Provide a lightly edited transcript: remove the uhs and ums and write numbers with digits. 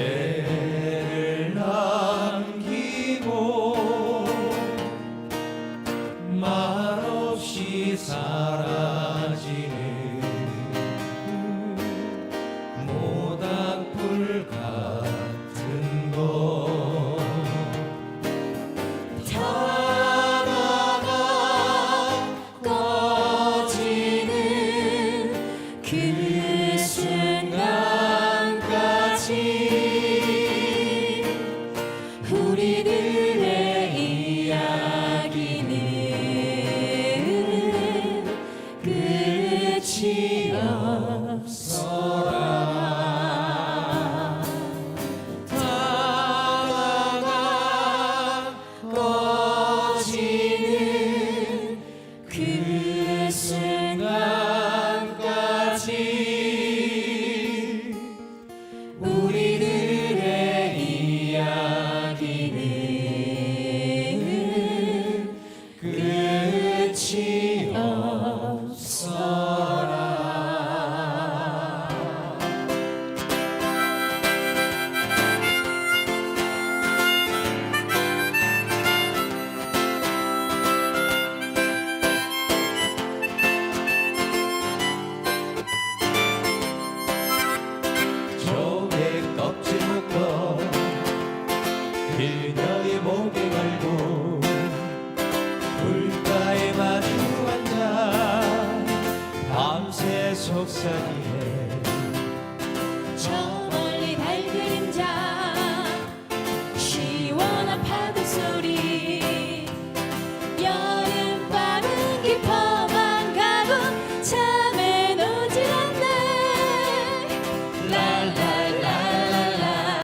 죄를 남기고 말없이 사라지는 모닥불 같은 것 하나가 꺼지는 그 순간까지 우리들의 이야기는 끝이 없어라. 하나가 꺼지는 그 순간까지 우리들의 이야기는 끝이 없어라. 종의 껍질 묶어 그녀의 목에 걸고 물가에 마주 앉아 밤새 속삭이네.